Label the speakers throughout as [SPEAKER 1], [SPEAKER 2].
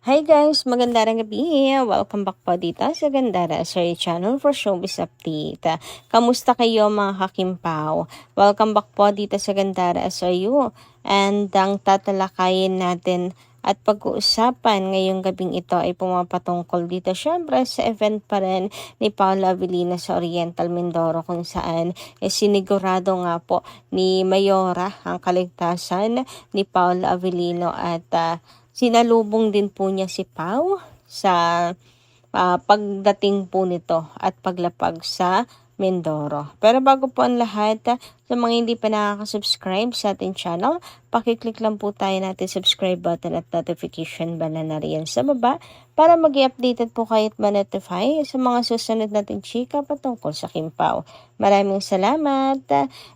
[SPEAKER 1] Hi guys! Magandang gabi! Welcome back po dito sa Gandara Sari Channel for Showbiz Update. Kamusta kayo mga kakimpaw? Welcome back po dito sa Gandara SRU. And ang tatalakayin natin at pag-uusapan ngayong gabing ito ay pumapatungkol dito syempre sa event pa rin ni Paula Avellino sa Oriental Mindoro kung saan sinigurado nga po ni Mayora ang kaligtasan ni Paula Avellino at sinalubong din po niya si Pau sa pagdating po nito at paglapag sa Mindoro. Pero bago po ang lahat, sa mga hindi pa nakaka-subscribe sa ating channel, pakiclick lang po tayo natin subscribe button at notification bell na riyan sa baba para mag-i-updated po kayo at ma-notify sa mga susunod nating chika patungkol sa Kimpaw. Maraming salamat.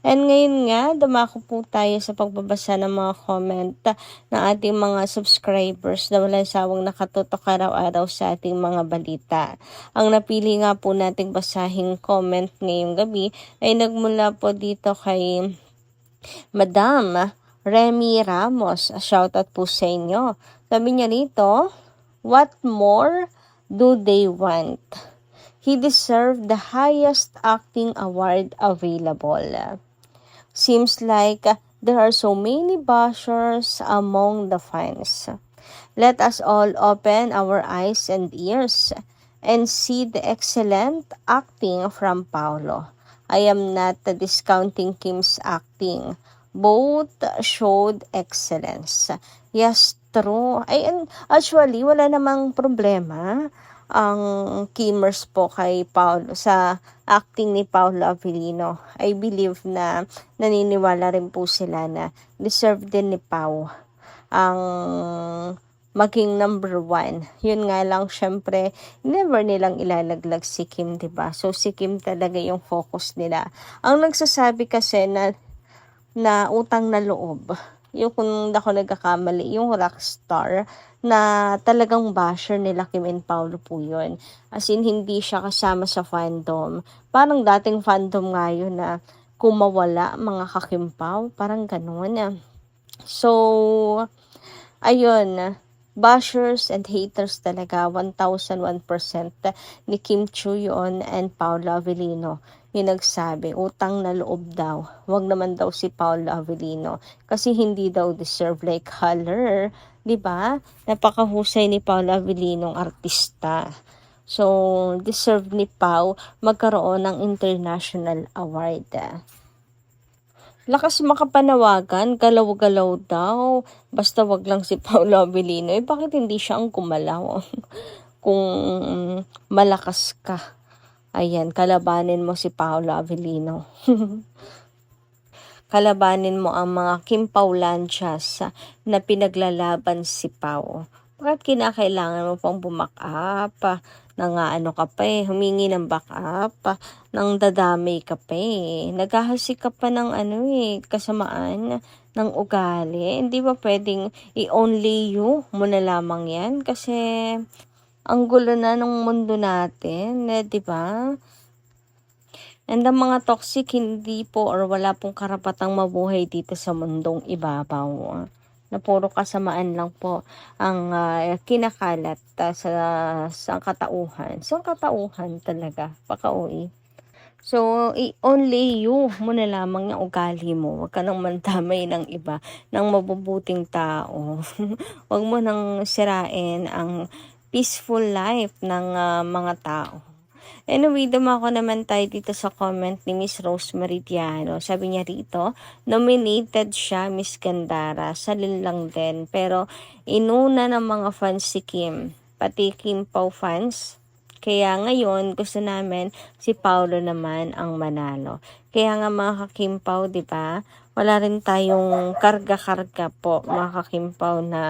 [SPEAKER 1] And ngayon nga, dumako po tayo sa pagbabasa ng mga comment ng ating mga subscribers na walang sawang nakatutok araw-araw sa ating mga balita. Ang napili nga po nating basahing comment ngayong gabi ay nagmula po dito kay Madam Remy Ramos. Shoutout po sa inyo. Sabi niya rito, what more do they want? He deserved the highest acting award available. Seems like there are so many bashers among the fans. Let us all open our eyes and ears and see the excellent acting from Paulo. I am not discounting Kim's acting. Both showed excellence. Yes, true. Actually, wala namang problema ang Kimmers po kay Paulo sa acting ni Paula Avellino. I believe na naniniwala rin po sila na deserve din ni Pau ang maging number 1. Yun nga lang, syempre, never nilang ilalaglag si Kim, diba? So, si Kim talaga yung focus nila. Ang nagsasabi kasi na utang na loob, yung kung ako nagkakamali, yung rockstar, na talagang basher nila Kim and Paulo po yun. As in, hindi siya kasama sa fandom. Parang dating fandom nga yun na kumawala mga kakimpaw, parang ganun. So, ayun, bashers and haters talaga, 1001% ni Kim Chiu yun and Paula Avellino. Yung nagsabi, utang na loob daw. Wag naman daw si Paula Avellino kasi hindi daw deserve like color. Diba? Napakahusay ni Paula Avellino ng artista. So, deserve ni Pau magkaroon ng international award. Lakas makapanawagan, galaw-galaw daw. Basta wag lang si Paula Avellino. Bakit hindi siya ang gumalaw? Kung malakas ka, ayan, kalabanin mo si Paula Avellino. Kalabanin mo ang mga Kim Paulanchas na pinaglalaban si Pau. Bakit kinakailangan mo pang bumak up? Ano ka pa humingi ng backup, nang dadamay ka pa naghahasik ka pa ng kasamaan ng ugali. Hindi ba pwedeng i-only you mo na lamang yan? Kasi ang gulo na ng mundo natin, di ba? And ang mga toxic hindi po or wala pong karapatang mabuhay dito sa mundong ibabaw. Na puro kasamaan lang po ang kinakalat sa katauhan. So, katauhan talaga, pakauwi. So, only you mo na lamang yung ugali mo. Huwag ka nang mandamay ng iba, ng mabubuting tao. Huwag mo nang sirain ang peaceful life ng mga tao. Anyway, dumako naman tayo dito sa comment ni Miss Rose Meridiano. Sabi niya rito, nominated siya Miss Gandara. Salin lang din. Pero inuna ng mga fans si Kim. Pati Kim Pao fans. Kaya ngayon, gusto namin si Paulo naman ang manalo. Kaya nga mga kakimpaw, di ba? Wala rin tayong karga-karga po, mga kakimpaw, na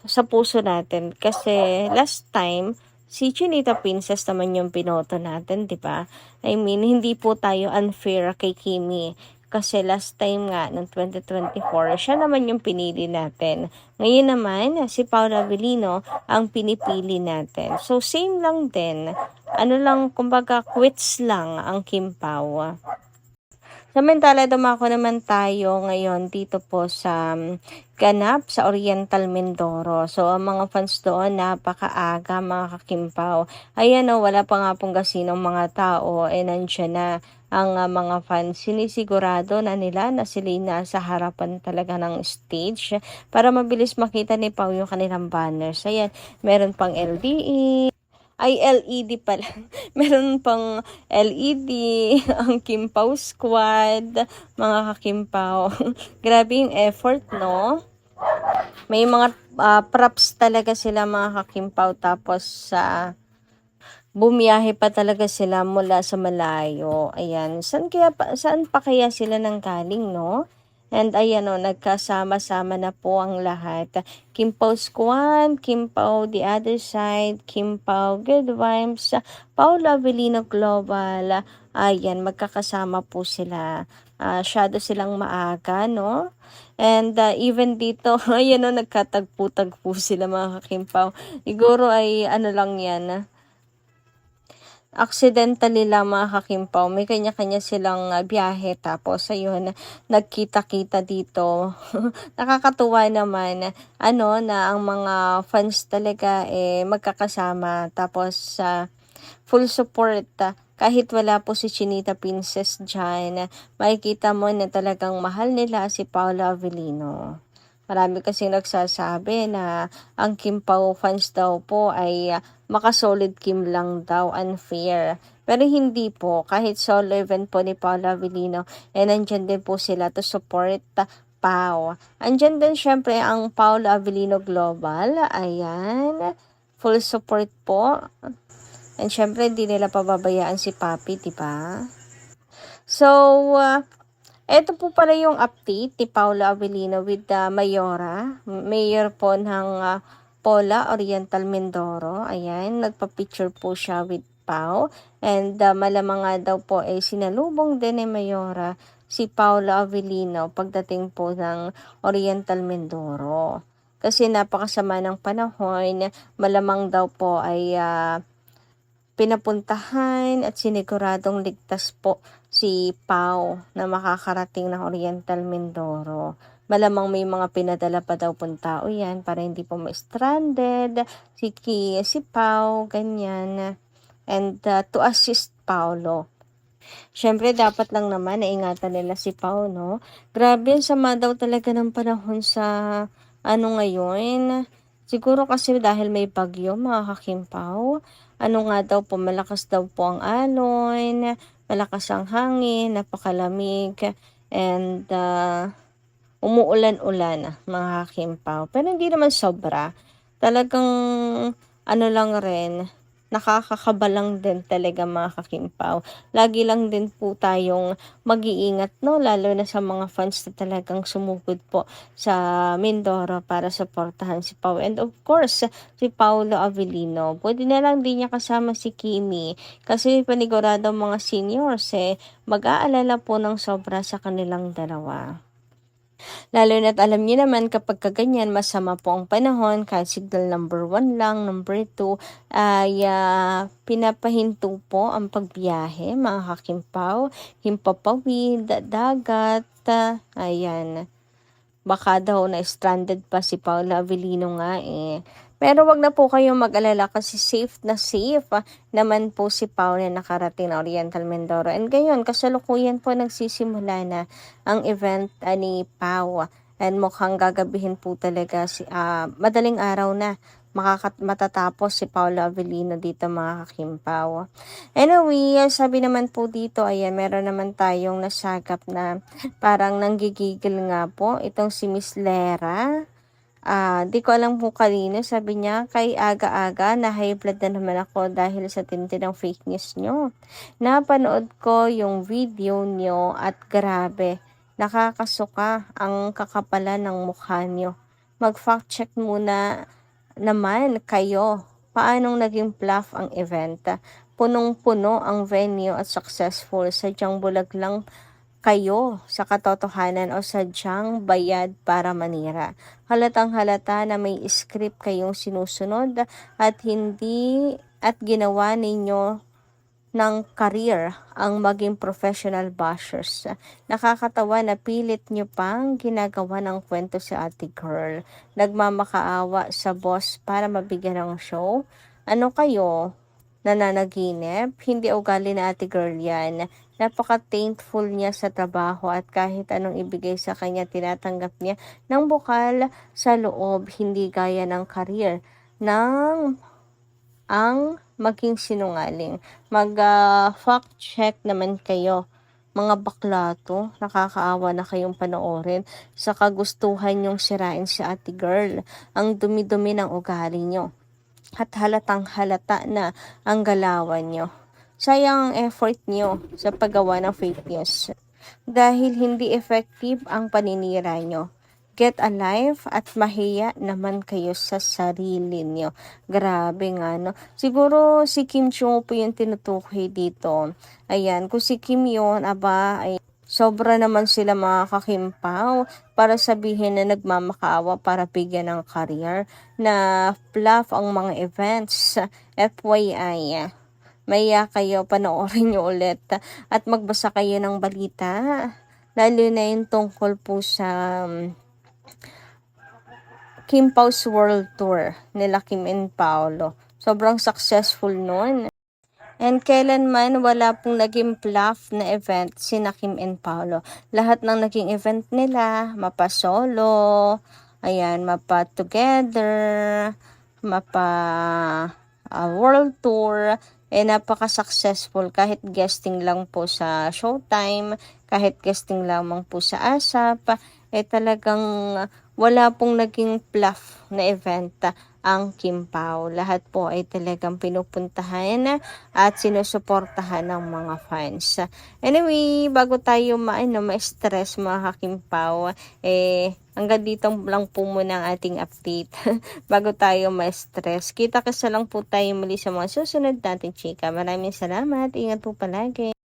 [SPEAKER 1] sa puso natin. Kasi last time, si Chinita Princess naman yung pinoto natin, di ba? I mean, hindi po tayo unfair kay Kimi. Kasi last time nga, ng 2024, siya naman yung pinili natin. Ngayon naman, si Paula Avellino ang pinipili natin. So, same lang din. Kumbaga, quits lang ang Kim Pao. Samantala dumako naman tayo ngayon dito po sa ganap sa Oriental Mindoro. So ang mga fans doon napakaaga mga kakimpaw. Ayan o, wala pa nga pong gasinong mga tao, nandiyan na ang mga fans. Sinisigurado na nila na sila'y nasa harapan talaga ng stage para mabilis makita ni Pau yung kanilang banners. Ayan, meron pang LDE. Ay, LED pala. Meron pang LED, ang Kimpaw Squad, mga kakimpaw. Grabe yung effort, no? May mga props talaga sila mga kakimpaw. Tapos bumiyahe pa talaga sila mula sa malayo. Ayan. Saan pa kaya sila nang galing, no? And ayan o, nagkasama-sama na po ang lahat. Kimpaw Squad, Kimpaw The Other Side, Kimpaw Good Vibes, Paula Avellino Global. Ayan, magkakasama po sila. Shadow silang maaga, no? And even dito, ayan o, nagkatagpo-tagpo sila mga kakimpaw. Siguro ay ano lang yan, accidentally lang mga kakimpaw, may kanya-kanya silang biyahe tapos ayun, nagkita-kita dito. Nakakatuwa naman na ang mga fans talaga magkakasama tapos full support. Kahit wala po si Chinita Princess dyan, makikita mo na talagang mahal nila si Paula Avellino. Marami kasing nagsasabi na ang Kim Pao fans daw po ay makasolid Kim lang daw, unfair. Pero hindi po, kahit solo event po ni Paula Avellino, nandyan din po sila to support Pao. Andyan din syempre ang Paula Avellino Global, ayan, full support po. And syempre, hindi nila pababayaan si Papi, diba? So, eto po pala yung update ni Paula Avellino with Mayora, mayor po ng Pola, Oriental Mindoro. Ayan, nagpa-picture po siya with Pau. And malamang nga daw po sinalubong din ni Mayora si Paula Avellino pagdating po ng Oriental Mindoro. Kasi napakasama ng panahon, malamang daw po ay pinapuntahan at siniguradong ligtas po si Pau na makakarating ng Oriental Mindoro. Malamang may mga pinadala pa daw pong tao yan para hindi po ma-stranded si Pau, ganyan. And to assist Paulo. Syempre, dapat lang naman naingatan nila si Pau, no? Grabe, sama daw talaga ng panahon sa ngayon. Siguro kasi dahil may bagyo, mga kakimpaw. Nga daw po, malakas daw po ang alon, malakas ang hangin, napakalamig, and umuulan-ulan, mga kakimpaw. Pero hindi naman sobra. Talagang lang rin, nakakakaba lang din talaga mga kakimpaw. Lagi lang din po tayong mag-iingat, no? Lalo na sa mga fans na talagang sumugod po sa Mindoro para supportahan si Pau. And of course, si Paolo Avellino. Pwede na lang din niya kasama si Kimi. Kasi panigurado mga seniors mag-aalala po ng sobra sa kanilang dalawa. Lalo na't alam niyo naman kapag kaganyan masama po ang panahon, kahit signal number 1 lang, number 2 ay pinapahinto po ang pagbiyahe, mga kakimpaw, himpapawid, dagat, ayan. Baka daw na stranded pa si Paula Avellino nga Pero wag na po kayong mag-alala kasi safe naman po si Pau na nakarating na Oriental Mindoro. And gayon, kasalukuyan po nagsisimula na ang event ni Pau. And mukhang gagabihin po talaga madaling araw na matatapos si Paula Avellino dito mga kakimpaw. Anyway, sabi naman po dito, ayan, meron naman tayong nasagap na parang nanggigigil nga po itong si Miss Lera. Di ko alam po kanino, sabi niya, kay aga-aga na high blood na naman ako dahil sa tindi ng fake news nyo. Napanood ko yung video nyo at grabe, nakakasuka ang kakapalan ng mukha nyo. Mag-fact check muna naman kayo. Paanong naging bluff ang event? Punong-puno ang venue at successful. Sadyang bulag lang kayo sa katotohanan o sadyang bayad para manira. Halatang halata na may script kayong sinusunod at ginawa ninyo ng career ang maging professional bashers. Nakakatawa na pilit nyo pang ginagawa ng kwento si Ate Girl. Nagmamakaawa sa boss para mabigyan ng show. Ano kayo? Nananaginip? Hindi ugali na Ate Girl yan. Napaka-thankful niya sa trabaho at kahit anong ibigay sa kanya tinatanggap niya ng bukal sa loob, hindi gaya ng career ng ang maging sinungaling. Fact check naman kayo. Mga bakla to, nakakaawa na kayong panoorin sa kagustuhan yung sirain si Ate Girl. Ang dumi-dumi ng ugali nyo. At halatang halata na ang galawan nyo. Sayang ang effort nyo sa paggawa ng fake news. Dahil hindi effective ang paninira nyo. Get alive at mahiya naman kayo sa sarili nyo. Grabe nga, no? Siguro si Kim Jong po yung tinutukoy dito. Ayan, kung si Kim yun, ay sobra naman sila mga kakimpaw para sabihin na nagmamakaawa para bigyan ng career na fluff ang mga events. FYI, maya kayo, panoorin nyo ulit at magbasa kayo ng balita. Lalo na yung tungkol po sa Kim Pau's World Tour nila Kim and Paolo. Sobrang successful nun. And kailanman wala pong naging fluff na event sina Kim and Paolo. Lahat ng naging event nila, mapa solo, ayan, mapa together, mapa world tour, napaka-successful kahit guesting lang po sa Showtime, kahit guesting lamang po sa ASAP, talagang wala pong naging fluff na event ang Kim Pao. Lahat po ay talagang pinupuntahan at sinusuportahan ng mga fans. Anyway, bago tayo ma-stress mga Kim Pao, hanggang dito lang po muna ang ating update. Bago tayo ma-stress, kita-kisa lang po tayo muli sa mga susunod nating chika. Maraming salamat. Ingat po palagi.